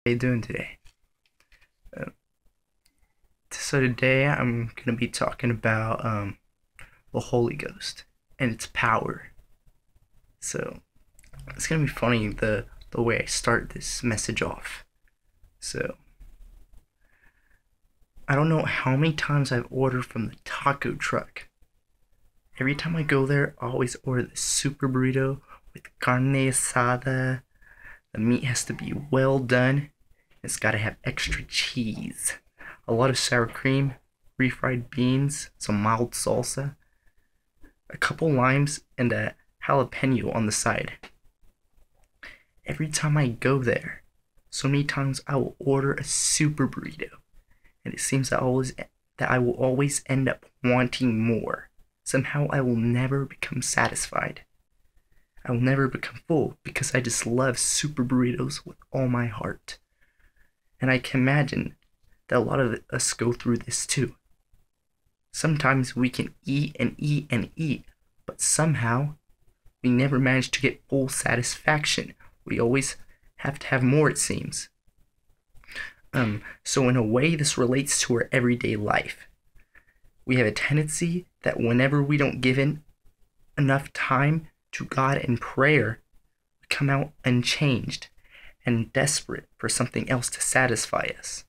How you doing today? Uh, so today I'm gonna be talking about the Holy Ghost and its power. So it's gonna be funny the way I start this message off. So I don't know how many times I've ordered from the taco truck. Every time I go there, I always order the super burrito with carne asada. The meat has to be well done. It's gotta have extra cheese, a lot of sour cream, refried beans, some mild salsa, a couple limes, and a jalapeno on the side. Every time I go there, so many times I will order a super burrito, and it seems that I will always end up wanting more. Somehow I will never become satisfied. I will never become full because I just love super burritos with all my heart. And I can imagine that a lot of us go through this too. Sometimes we can eat and eat and eat, but somehow we never manage to get full satisfaction. We always have to have more, it seems. So in a way, this relates to our everyday life. We have a tendency that whenever we don't give in enough time to God in prayer, we come out unchanged and desperate for something else to satisfy us.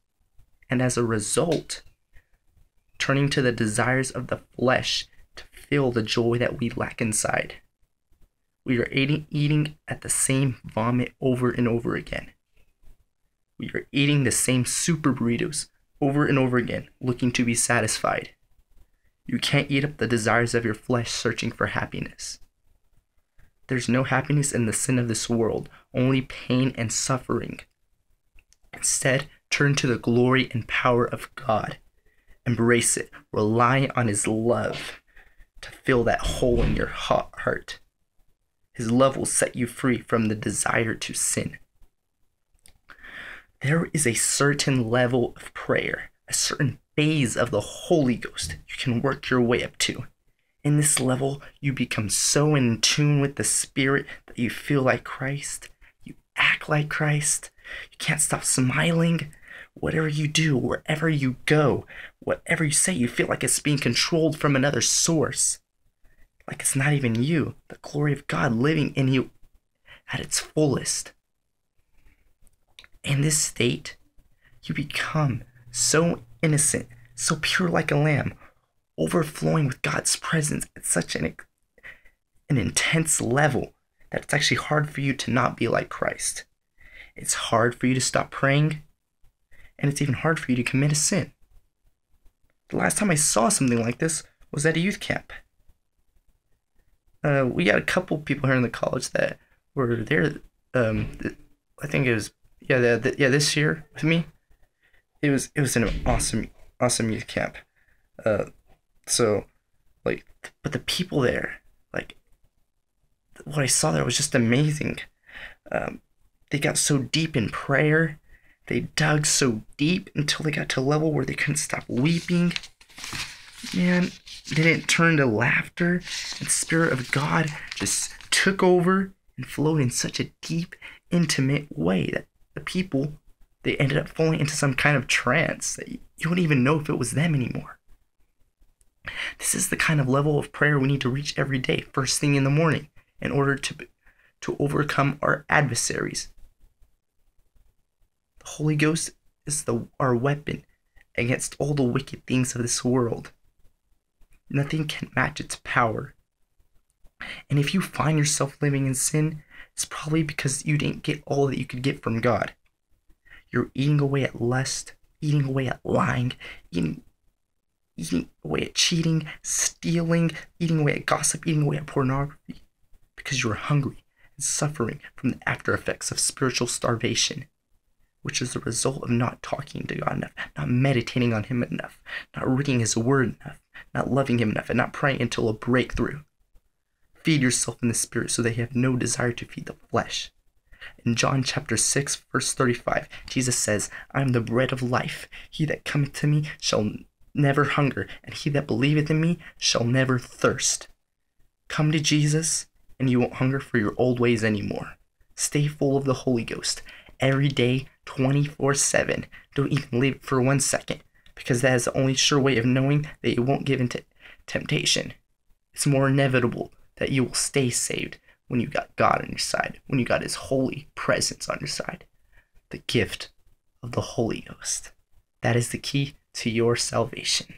And as a result, turning to the desires of the flesh to fill the joy that we lack inside. We are eating at the same vomit over and over again. We are eating the same super burritos over and over again, looking to be satisfied. You can't eat up the desires of your flesh searching for happiness. There's no happiness in the sin of this world, only pain and suffering. Instead, turn to the glory and power of God. Embrace it. Rely on His love to fill that hole in your heart. His love will set you free from the desire to sin. There is a certain level of prayer, a certain phase of the Holy Ghost you can work your way up to. In this level, you become so in tune with the Spirit that you feel like Christ. You act like Christ. You can't stop smiling. Whatever you do, wherever you go, whatever you say, you feel like it's being controlled from another source. Like it's not even you. The glory of God living in you at its fullest. In this state, you become so innocent, so pure like a lamb, overflowing with God's presence at such an intense level that it's actually hard for you to not be like Christ. It's hard for you to stop praying, and it's even hard for you to commit a sin. The last time I saw something like this was at a youth camp. We got a couple people here in the college that were there. I think it was this year with me. It was an awesome youth camp. But the people there, like, what I saw there was just amazing. They got so deep in prayer. They dug so deep until they got to a level where they couldn't stop weeping. Man, they didn't turn to laughter. And the Spirit of God just took over and flowed in such a deep, intimate way that the people, they ended up falling into some kind of trance that you wouldn't even know if it was them anymore. This is the kind of level of prayer we need to reach every day, first thing in the morning, in order to overcome our adversaries. The Holy Ghost is our weapon against all the wicked things of this world. Nothing can match its power. And if you find yourself living in sin, it's probably because you didn't get all that you could get from God. You're eating away at lust, eating away at lying, eating away at cheating, stealing, eating away at gossip, eating away at pornography, because you're hungry and suffering from the after effects of spiritual starvation, which is the result of not talking to God enough, not meditating on Him enough, not reading His Word enough, not loving Him enough, and not praying until a breakthrough. Feed yourself in the Spirit so that you have no desire to feed the flesh. In John chapter 6, verse 35, Jesus says, I am the bread of life. He that cometh to me shall never hunger, and he that believeth in me shall never thirst. Come to Jesus, and you won't hunger for your old ways anymore. Stay full of the Holy Ghost every day, 24/7. Don't even live for 1 second, because that is the only sure way of knowing that you won't give into temptation. It's more inevitable that you will stay saved when you got God on your side, when you got His holy presence on your side. The gift of the Holy Ghost. That is the key to your salvation.